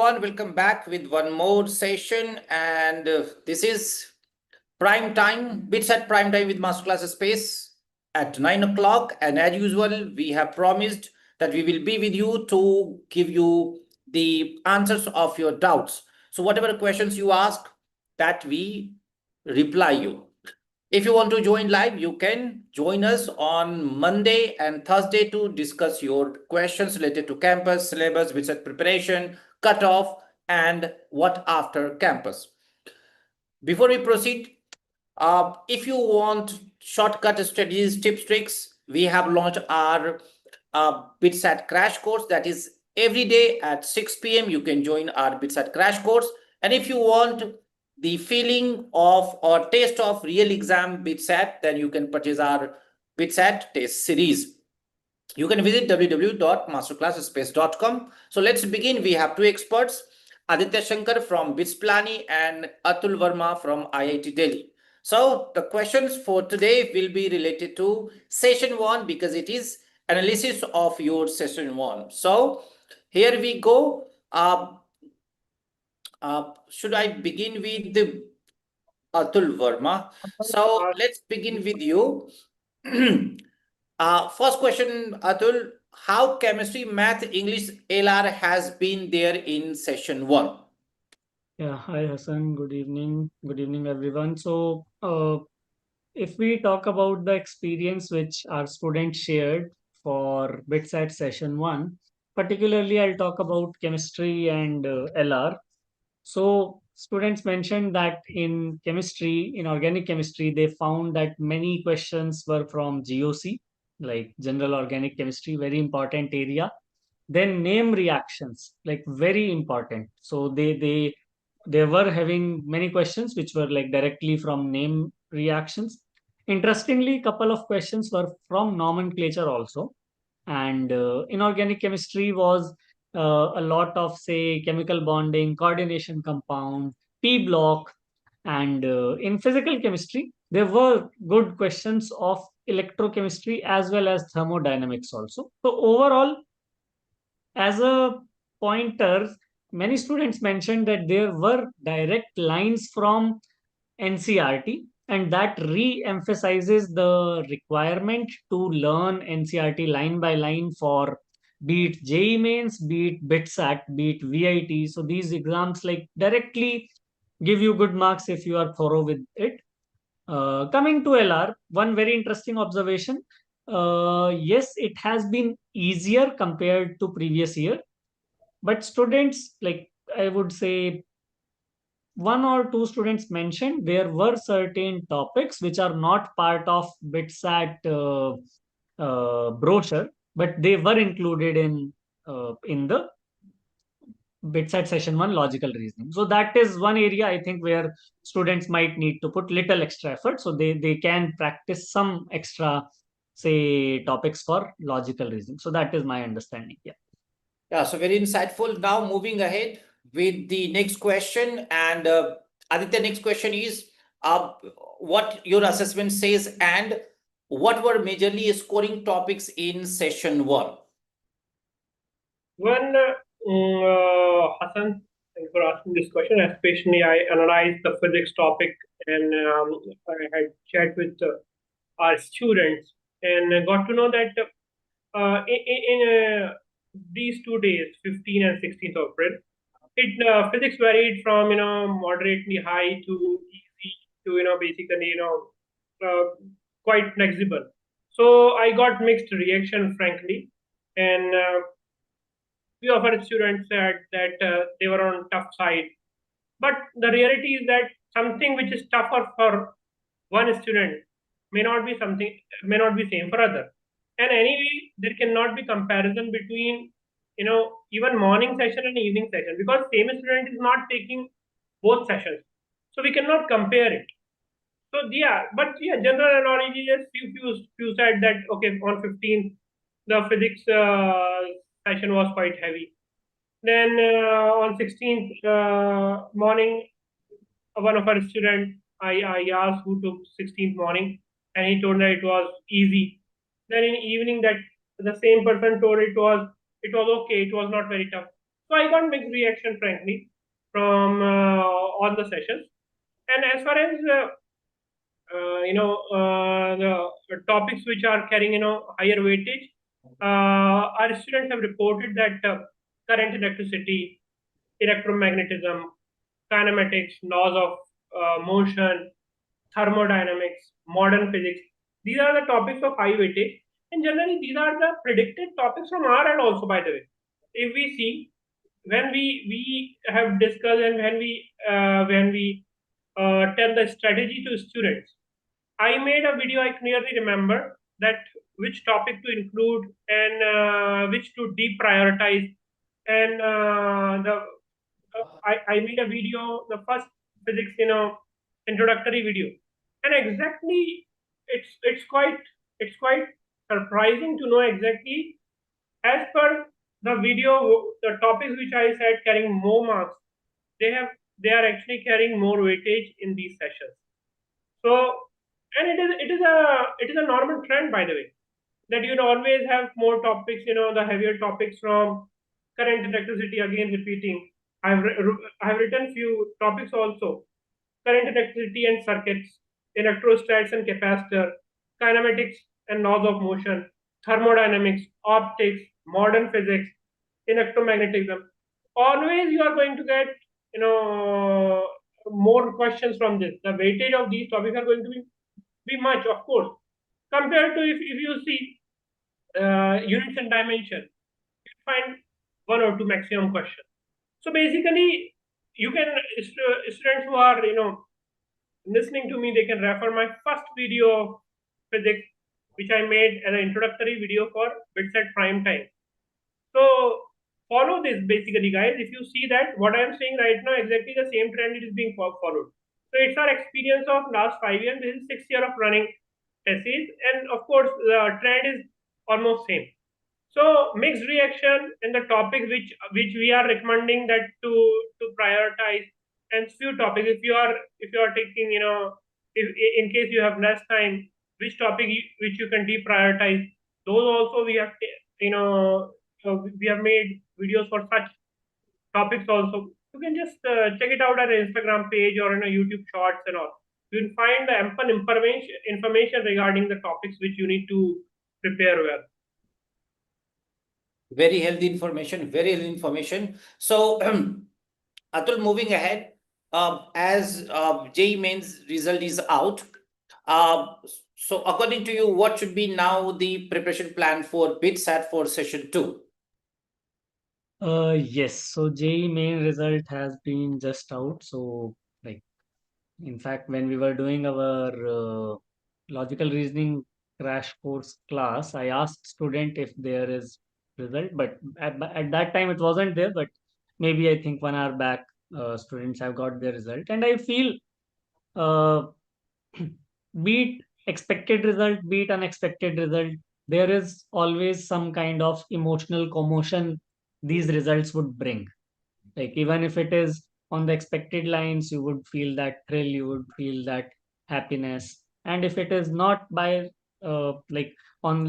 everyone, welcome back with one more session, and this is prime time, BITSAT prime time with Masterclass Space at 9 o'clock. And as usual, we have promised that we will be with you to give you the answers of your doubts. So whatever questions you ask, that we reply you. If you want to join live, you can join us on Monday and Thursday to discuss your questions related to campus, syllabus, BITSAT preparation, cutoff, and what after campus. Before we proceed, if you want shortcut studies, tips, tricks, we have launched our BITSAT crash course. That is every day at 6 p.m. You can join our BITSAT crash course. And if you want the feeling of or taste of real exam BITSAT, then you can purchase our BITSAT test series. You can visit www.masterclassspace.com. So let's begin. We have two experts, Aditya Shankar from BITSPlani and Atul Verma from IIT Delhi. So the questions for today will be related to session 1 because it is analysis of your session 1. So here we go. Should I begin with the Atul Verma? So let's begin with you. First question, Atul, how chemistry, math, English, LR has been there in session 1? Yeah, hi Hassan. Good evening. Good evening, everyone. So, if we talk about the experience which our students shared for BITSAT session 1, particularly I'll talk about chemistry and LR. So, students mentioned that in chemistry, in organic chemistry, they found that many questions were from GOC, like general organic chemistry, very important area. Then name reactions, like very important. So they were having many questions which were like directly from name reactions. Interestingly, couple of questions were from nomenclature also. And inorganic chemistry was a lot of, say, chemical bonding, coordination compound, P block. And in physical chemistry, there were good questions of electrochemistry as well as thermodynamics also. So overall, as a pointer, many students mentioned that there were direct lines from NCRT, and that re-emphasizes the requirement to learn NCRT line by line for be it JEE Mains, be it BITSAT, be it VIT. So these exams like directly give you good marks if you are thorough with it. Coming to LR, one very interesting observation. Yes, it has been easier compared to previous year, but students, like I would say, one or two students mentioned there were certain topics which are not part of BITSAT brochure, but they were included in the BITSAT session 1 logical reasoning. So that is one area I think where students might need to put little extra effort. So they can practice some extra, say, topics for logical reasoning. So that is my understanding. Yeah. Yeah, so very insightful. Now moving ahead with the next question. And Aditya, next question is what your assessment says and what were majorly scoring topics in session 1? When Hassan, thanks for asking this question. Especially, I analyzed the physics topic and I had chat with our students and got to know that in these 2 days, 15th and 16th of April, physics varied from moderately high to easy to basically quite flexible. So I got mixed reaction, frankly, and few of our students said that they were on tough side. But the reality is that something which is tougher for one student may not be same for other. And anyway, there cannot be comparison between even morning session and evening session because same student is not taking both sessions. So we cannot compare it. So general analogy is few said that okay, on 15th the physics session was quite heavy. Then on 16th morning, one of our students, I asked who took 16th morning, and he told that it was easy. Then in evening, that the same person told it was okay, it was not very tough. So I got mixed reaction, frankly, from all the sessions. And as far as the topics which are carrying higher weightage, our students have reported that current electricity, electromagnetism, kinematics, laws of motion, thermodynamics, modern physics. These are the topics of high weightage, and generally these are the predicted topics from our end also. By the way, if we see, when we have discussed and when we tell the strategy to students, I made a video. I clearly remember that which topic to include and which to deprioritize, and I made a video, the first physics, introductory video, and exactly it's quite surprising to know exactly as per the video, the topics which I said carrying more marks, they are actually carrying more weightage in these sessions. So, and it is a normal trend, by the way, that you'd always have more topics, the heavier topics from current electricity, again repeating. I've written few topics also: current electricity and circuits, electrostats and capacitor, kinematics and laws of motion, thermodynamics, optics, modern physics, electromagnetism. Always you are going to get, more questions from this. The weightage of these topics are going to be much, of course, compared to if you see units and dimension, you find one or two maximum questions. So basically, you can, students who are listening to me, they can refer my first video of physics, which I made as an introductory video for BITSAT Prime Time. So follow this basically, guys. If you see that what I am saying right now, exactly the same trend it is being followed. So it's our experience of last 5 years. This is 6 year of running essays, and of course the trend is almost same. So mixed reaction in the topic which we are recommending that to prioritize, and few topics, if you are taking, if in case you have less time, which topic which you can deprioritize, those also we have so we have made videos for such topics also. You can just check it out at our Instagram page or in a YouTube shorts and all. You will find the ample information regarding the topics which you need to prepare well. Very healthy information, very healthy information. So, Atul, moving ahead, as JEE Main's result is out, so according to you, what should be now the preparation plan for BITSAT for session 2? Yes, so JEE main result has been just out. So, like, in fact, when we were doing our logical reasoning crash course class, I asked student if there is result, but at that time it wasn't there. But maybe I think 1 hour back, students have got their result, and I feel uh, beat expected result, beat unexpected result, there is always some kind of emotional commotion these results would bring. Like, even if it is on the expected lines, you would feel that thrill, you would feel that happiness. And if it is not by like on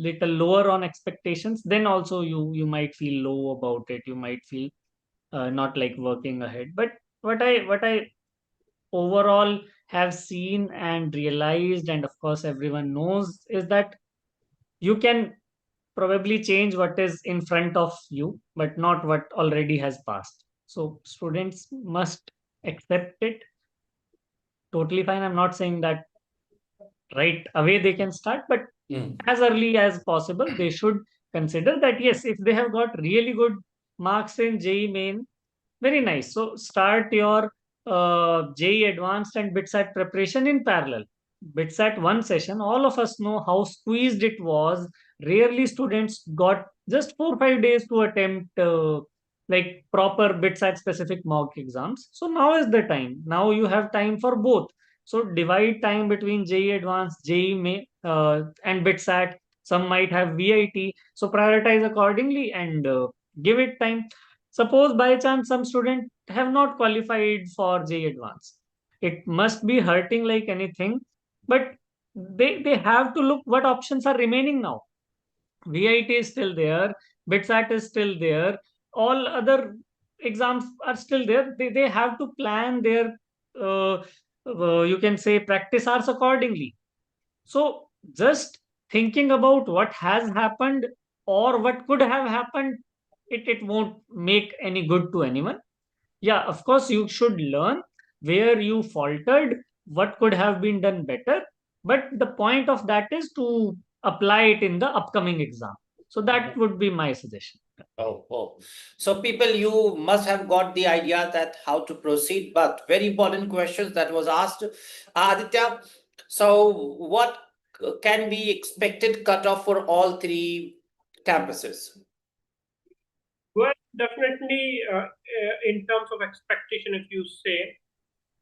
little lower on expectations, then also you might feel low about it. You might feel not like working ahead. But what I overall have seen and realized, and of course everyone knows, is that you can probably change what is in front of you, but not what already has passed. So students must accept it. Totally fine. I'm not saying that right away they can start, but as early as possible, they should consider that yes, if they have got really good marks in JEE main, very nice. So start your JEE Advanced and BITSAT preparation in parallel. BITSAT one session, all of us know how squeezed it was. Rarely students got just 4 or 5 days to attempt like proper BITSAT specific mock exams. So now is the time. Now you have time for both. So divide time between JEE Advanced, JEE Main, and BITSAT. Some might have VIT. So prioritize accordingly and give it time. Suppose by chance some students have not qualified for JEE Advanced. It must be hurting like anything, but they have to look what options are remaining now. VIT is still there, BITSAT is still there. all other exams are still there. They have to plan their, you can say, practice hours accordingly. So just thinking about what has happened or what could have happened, it won't make any good to anyone. Yeah, of course, you should learn where you faltered, what could have been done better. But the point of that is to apply it in the upcoming exam. So that would be my suggestion. Oh. So people, you must have got the idea that how to proceed, but very important questions that was asked. Aditya, so what can be expected cutoff for all three campuses? Well, definitely, in terms of expectation, if you say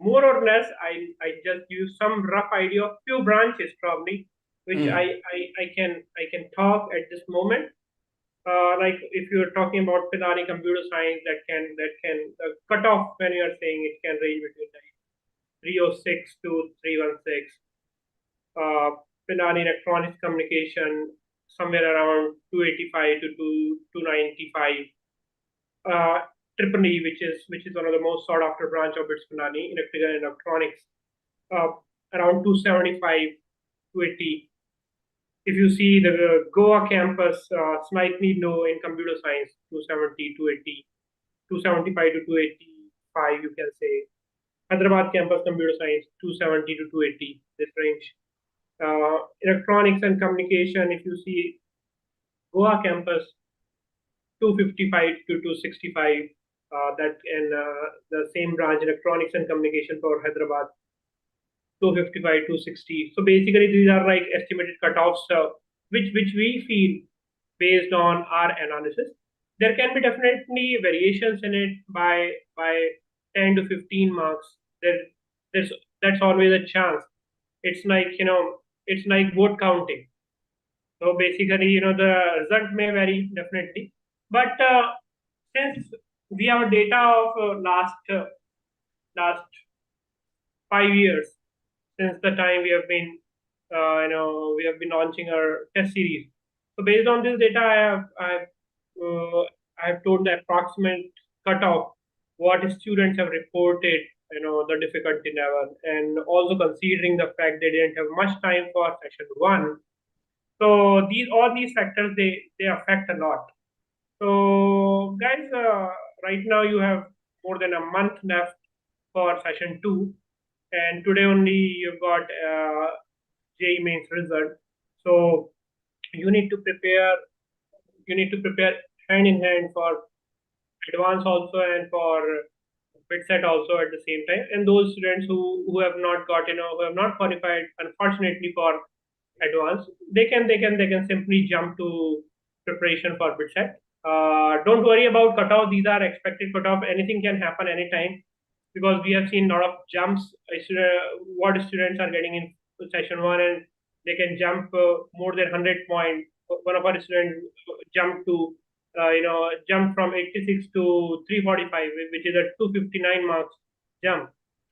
more or less, I just use some rough idea of few branches probably, which I can talk at this moment. Like if you're talking about Pilani computer science, that can the cutoff when you are saying it can range between like 306 to 316. Pilani electronics communication somewhere around 285 to 295. Triple E, which is one of the most sought after branch of BITS Pilani, electrical and electronics, around 275 to 80. If you see the Goa campus, slightly low in computer science, 270 to 80, 275 to 285, you can say. Hyderabad campus computer science, 270 to 280, this range. Electronics and communication, if you see Goa campus, 255 to 265, that and the same branch, electronics and communication for Hyderabad, 255 to 60. So basically, these are like estimated cutoffs, which we feel based on our analysis. There can be definitely variations in it by 10 to 15 marks. That's always a chance. It's like it's like vote counting. So basically, the result may vary definitely, but since we have data of last 5 years since the time we have been launching our test series. So based on this data, I have told the approximate cutoff what students have reported, the difficulty level, and also considering the fact they didn't have much time for session 1. So all these factors they affect a lot. So guys, right now you have more than a month left for session 2, and today only you've got JEE Main's result. So you need to prepare. You need to prepare hand in hand for advance also and for BITSAT also at the same time. And those students who have not got who have not qualified, unfortunately, for advance, they can simply jump to preparation for BITSAT. Don't worry about cutoff. These are expected cutoff. Anything can happen anytime, because we have seen a lot of jumps. What students are getting in session 1, and they can jump more than 100 points. One of our students jumped to jumped from 86 to 345, which is a 259 marks jump.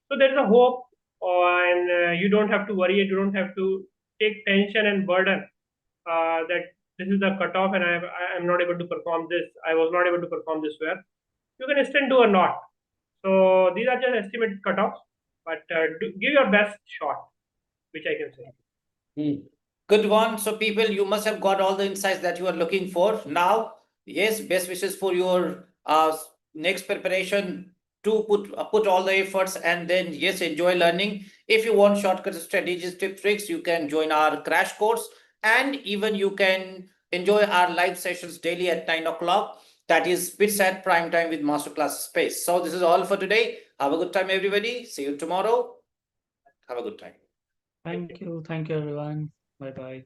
So there is a hope, and you don't have to worry. You don't have to take tension and burden that this is the cutoff and I'm not able to perform this. I was not able to perform this well. You can still do a lot. So these are just estimated cutoffs, but give your best shot, which I can say. Good one. So people, you must have got all the insights that you are looking for. Now, yes, best wishes for your next preparation to put all the efforts, and then yes, enjoy learning. If you want shortcut strategies, tips, tricks, you can join our crash course, and even you can enjoy our live sessions daily at 9 o'clock. That is BITSAT Prime Time with Masterclass Space. So this is all for today. Have a good time, everybody. See you tomorrow. Have a good time. Thank you. Thank you, everyone. Bye-bye.